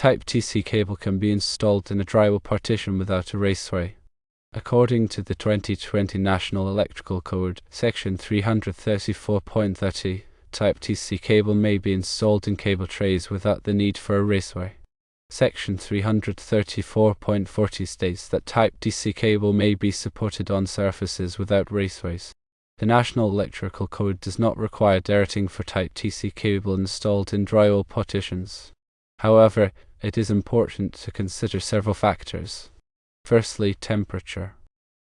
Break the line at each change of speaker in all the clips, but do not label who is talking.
Type TC cable can be installed in a drywall partition without a raceway. According to the 2020 National Electrical Code, Section 334.30, Type TC cable may be installed in cable trays without the need for a raceway. Section 334.40 states that Type TC cable may be supported on surfaces without raceways. The National Electrical Code does not require derating for Type TC cable installed in drywall partitions. However, it is important to consider several factors. Firstly, temperature.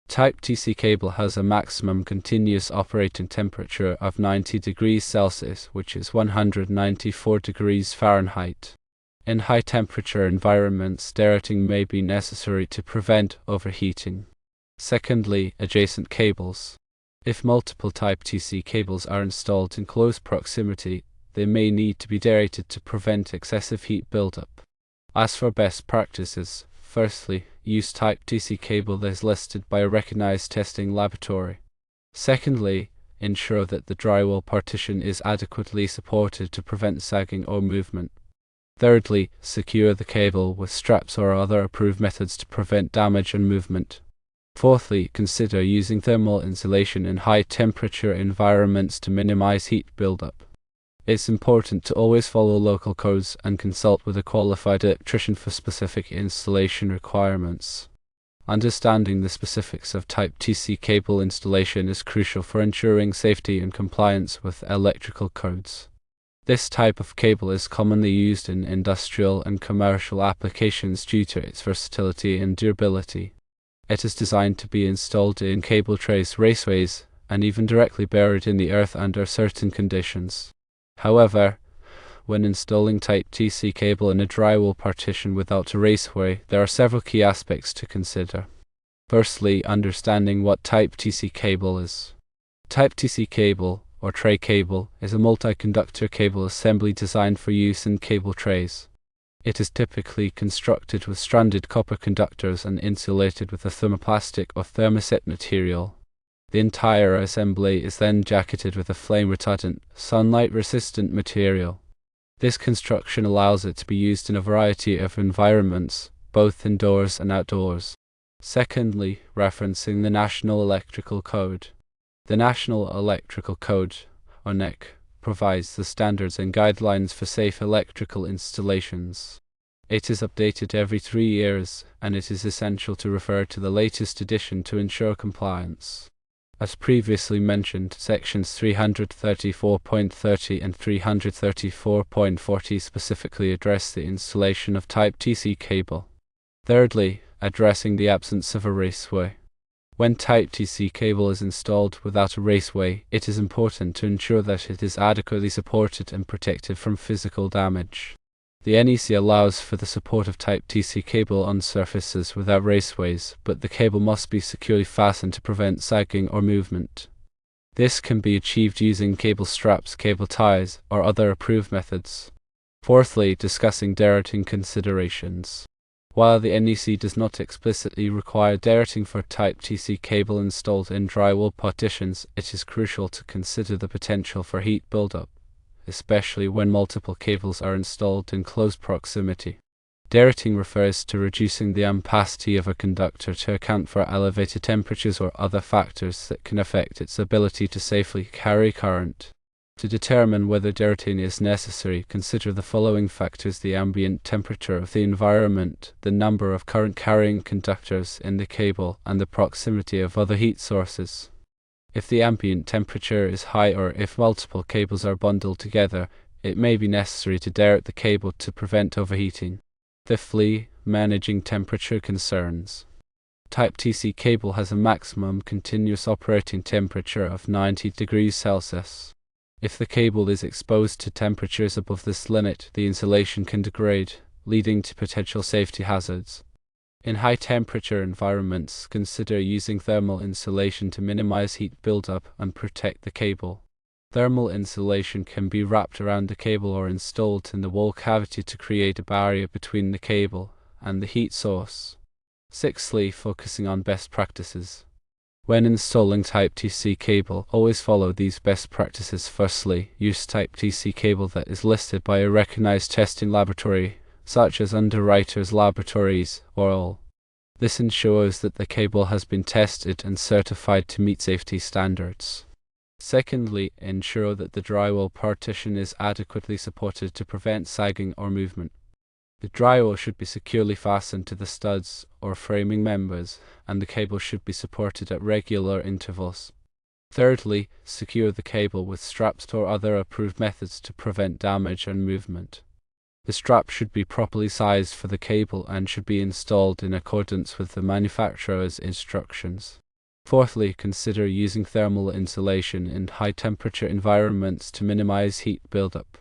Type TC cable has a maximum continuous operating temperature of 90 degrees Celsius, which is 194 degrees Fahrenheit. In high-temperature environments, derating may be necessary to prevent overheating. Secondly, adjacent cables. If multiple Type TC cables are installed in close proximity, they may need to be derated to prevent excessive heat buildup. As for best practices, firstly, use Type TC cable that is listed by a recognized testing laboratory. Secondly, ensure that the drywall partition is adequately supported to prevent sagging or movement. Thirdly, secure the cable with straps or other approved methods to prevent damage and movement. Fourthly, consider using thermal insulation in high-temperature environments to minimize heat buildup. It's important to always follow local codes and consult with a qualified electrician for specific installation requirements. Understanding the specifics of Type TC cable installation is crucial for ensuring safety and compliance with electrical codes. This type of cable is commonly used in industrial and commercial applications due to its versatility and durability. It is designed to be installed in cable trays, raceways, and even directly buried in the earth under certain conditions. However, when installing Type TC cable in a drywall partition without a raceway, there are several key aspects to consider. Firstly, understanding what Type TC cable is. Type TC cable, or tray cable, is a multi-conductor cable assembly designed for use in cable trays. It is typically constructed with stranded copper conductors and insulated with a thermoplastic or thermoset material. The entire assembly is then jacketed with a flame-retardant, sunlight-resistant material. This construction allows it to be used in a variety of environments, both indoors and outdoors. Secondly, referencing the National Electrical Code. The National Electrical Code, or NEC, provides the standards and guidelines for safe electrical installations. It is updated every 3 years, and it is essential to refer to the latest edition to ensure compliance. As previously mentioned, sections 334.30 and 334.40 specifically address the installation of Type TC cable. Thirdly, addressing the absence of a raceway. When Type TC cable is installed without a raceway, it is important to ensure that it is adequately supported and protected from physical damage. The NEC allows for the support of Type TC cable on surfaces without raceways, but the cable must be securely fastened to prevent sagging or movement. This can be achieved using cable straps, cable ties, or other approved methods. Fourthly, discussing derating considerations. While the NEC does not explicitly require derating for Type TC cable installed in drywall partitions, it is crucial to consider the potential for heat buildup, especially when multiple cables are installed in close proximity. Derating refers to reducing the ampacity of a conductor to account for elevated temperatures or other factors that can affect its ability to safely carry current. To determine whether derating is necessary, consider the following factors: the ambient temperature of the environment, the number of current-carrying conductors in the cable, and the proximity of other heat sources. If the ambient temperature is high or if multiple cables are bundled together, it may be necessary to derate the cable to prevent overheating. Fifthly, managing temperature concerns. Type TC cable has a maximum continuous operating temperature of 90 degrees Celsius. If the cable is exposed to temperatures above this limit, the insulation can degrade, leading to potential safety hazards. In high-temperature environments, consider using thermal insulation to minimize heat buildup and protect the cable. Thermal insulation can be wrapped around the cable or installed in the wall cavity to create a barrier between the cable and the heat source. Sixthly, focusing on best practices. When installing Type TC cable, always follow these best practices. Firstly, use Type TC cable that is listed by a recognized testing laboratory such as underwriters' laboratories or all. This ensures that the cable has been tested and certified to meet safety standards. Secondly, ensure that the drywall partition is adequately supported to prevent sagging or movement. The drywall should be securely fastened to the studs or framing members, and the cable should be supported at regular intervals. Thirdly, secure the cable with straps or other approved methods to prevent damage and movement. The strap should be properly sized for the cable and should be installed in accordance with the manufacturer's instructions. Fourthly, consider using thermal insulation in high-temperature environments to minimize heat buildup.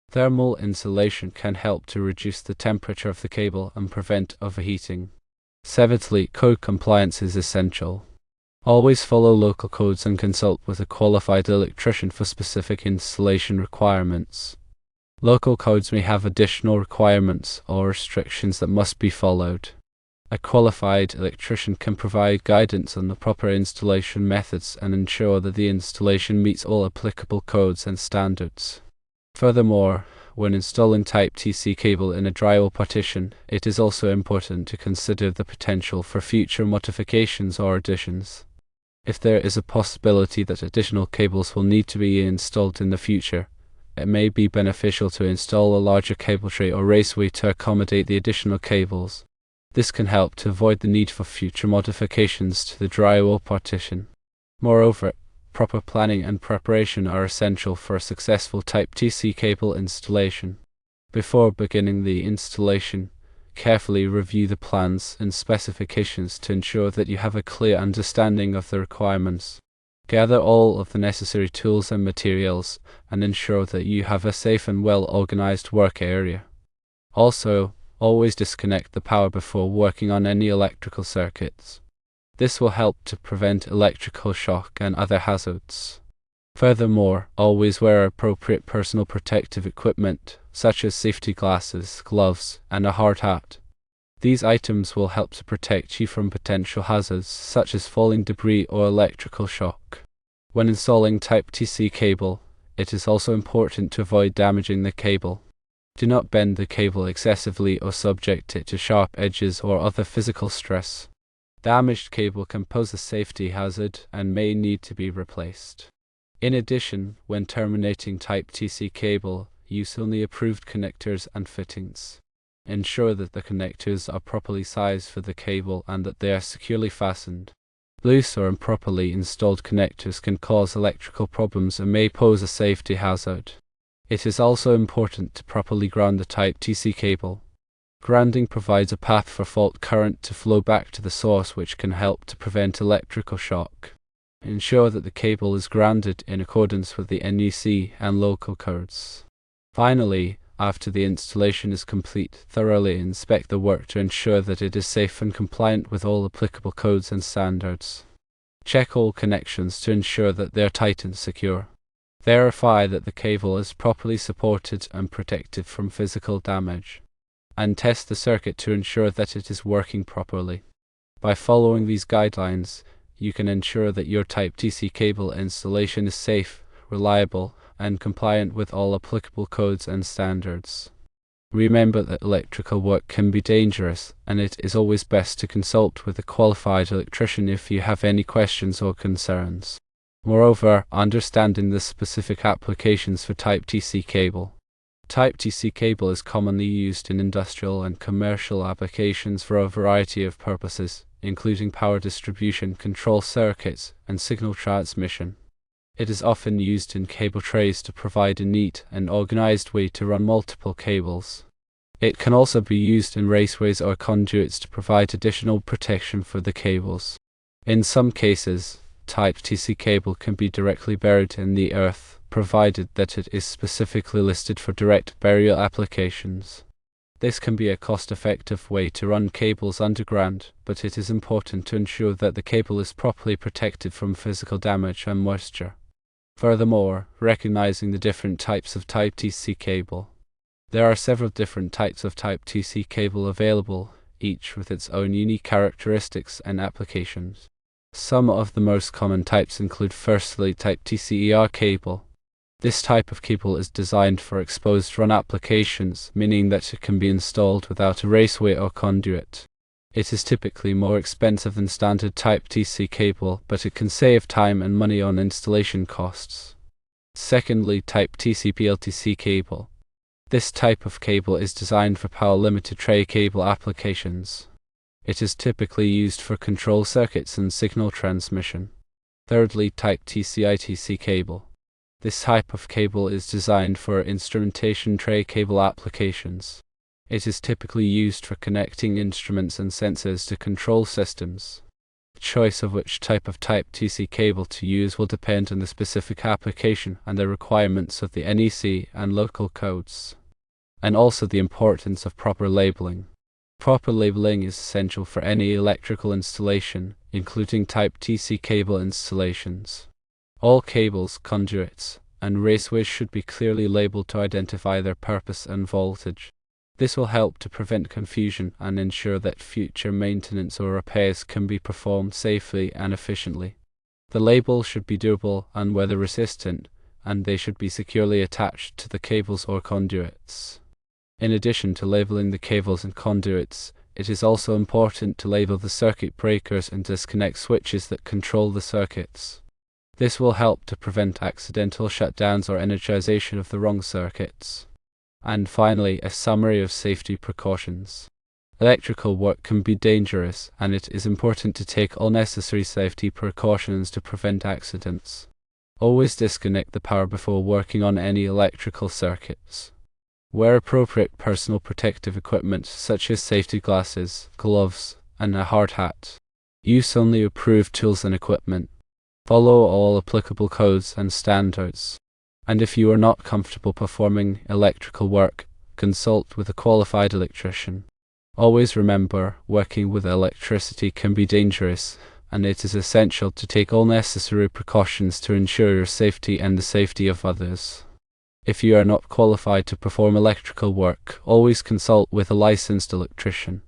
Thermal insulation can help to reduce the temperature of the cable and prevent overheating. Seventhly, code compliance is essential. Always follow local codes and consult with a qualified electrician for specific installation requirements. Local codes may have additional requirements or restrictions that must be followed. A qualified electrician can provide guidance on the proper installation methods and ensure that the installation meets all applicable codes and standards. Furthermore, when installing Type TC cable in a drywall partition, it is also important to consider the potential for future modifications or additions. If there is a possibility that additional cables will need to be installed in the future, it may be beneficial to install a larger cable tray or raceway to accommodate the additional cables. This can help to avoid the need for future modifications to the drywall partition. Moreover, proper planning and preparation are essential for a successful Type TC cable installation. Before beginning the installation, carefully review the plans and specifications to ensure that you have a clear understanding of the requirements. Gather all of the necessary tools and materials and ensure that you have a safe and well-organized work area. Also, always disconnect the power before working on any electrical circuits. This will help to prevent electrical shock and other hazards. Furthermore, always wear appropriate personal protective equipment, such as safety glasses, gloves, and a hard hat. These items will help to protect you from potential hazards such as falling debris or electrical shock. When installing Type TC cable, it is also important to avoid damaging the cable. Do not bend the cable excessively or subject it to sharp edges or other physical stress. Damaged cable can pose a safety hazard and may need to be replaced. In addition, when terminating Type TC cable, use only approved connectors and fittings. Ensure that the connectors are properly sized for the cable and that they are securely fastened. Loose or improperly installed connectors can cause electrical problems and may pose a safety hazard. It is also important to properly ground the Type TC cable. Grounding provides a path for fault current to flow back to the source, which can help to prevent electrical shock. Ensure that the cable is grounded in accordance with the NEC and local codes. Finally, after the installation is complete, thoroughly inspect the work to ensure that it is safe and compliant with all applicable codes and standards. Check all connections to ensure that they are tight and secure. Verify that the cable is properly supported and protected from physical damage. And test the circuit to ensure that it is working properly. By following these guidelines, you can ensure that your Type TC cable installation is safe, reliable, and compliant with all applicable codes and standards. Remember that electrical work can be dangerous, and it is always best to consult with a qualified electrician if you have any questions or concerns. Moreover, understanding the specific applications for Type TC cable. Type TC cable is commonly used in industrial and commercial applications for a variety of purposes, including power distribution, control circuits, and signal transmission. It is often used in cable trays to provide a neat and organized way to run multiple cables. It can also be used in raceways or conduits to provide additional protection for the cables. In some cases, Type TC cable can be directly buried in the earth, provided that it is specifically listed for direct burial applications. This can be a cost-effective way to run cables underground, but it is important to ensure that the cable is properly protected from physical damage and moisture. Furthermore, recognizing the different types of Type TC cable. There are several different types of Type TC cable available, each with its own unique characteristics and applications. Some of the most common types include firstly Type TC cable. This type of cable is designed for exposed run applications, meaning that it can be installed without a raceway or conduit. It is typically more expensive than standard type TC cable, but it can save time and money on installation costs. Secondly, type TC-PLTC cable. This type of cable is designed for power-limited tray cable applications. It is typically used for control circuits and signal transmission. Thirdly, type TC-ITC cable. This type of cable is designed for instrumentation tray cable applications. It is typically used for connecting instruments and sensors to control systems. The choice of which type of type TC cable to use will depend on the specific application and the requirements of the NEC and local codes, and also the importance of proper labeling. Proper labeling is essential for any electrical installation, including type TC cable installations. All cables, conduits, and raceways should be clearly labeled to identify their purpose and voltage. This will help to prevent confusion and ensure that future maintenance or repairs can be performed safely and efficiently. The label should be durable and weather resistant, and they should be securely attached to the cables or conduits. In addition to labeling the cables and conduits, it is also important to label the circuit breakers and disconnect switches that control the circuits. This will help to prevent accidental shutdowns or energization of the wrong circuits. And finally, a summary of safety precautions. Electrical work can be dangerous, and it is important to take all necessary safety precautions to prevent accidents. Always disconnect the power before working on any electrical circuits. Wear appropriate personal protective equipment such as safety glasses, gloves, and a hard hat. Use only approved tools and equipment. Follow all applicable codes and standards. And if you are not comfortable performing electrical work, consult with a qualified electrician. Always remember, working with electricity can be dangerous, and it is essential to take all necessary precautions to ensure your safety and the safety of others. If you are not qualified to perform electrical work, always consult with a licensed electrician.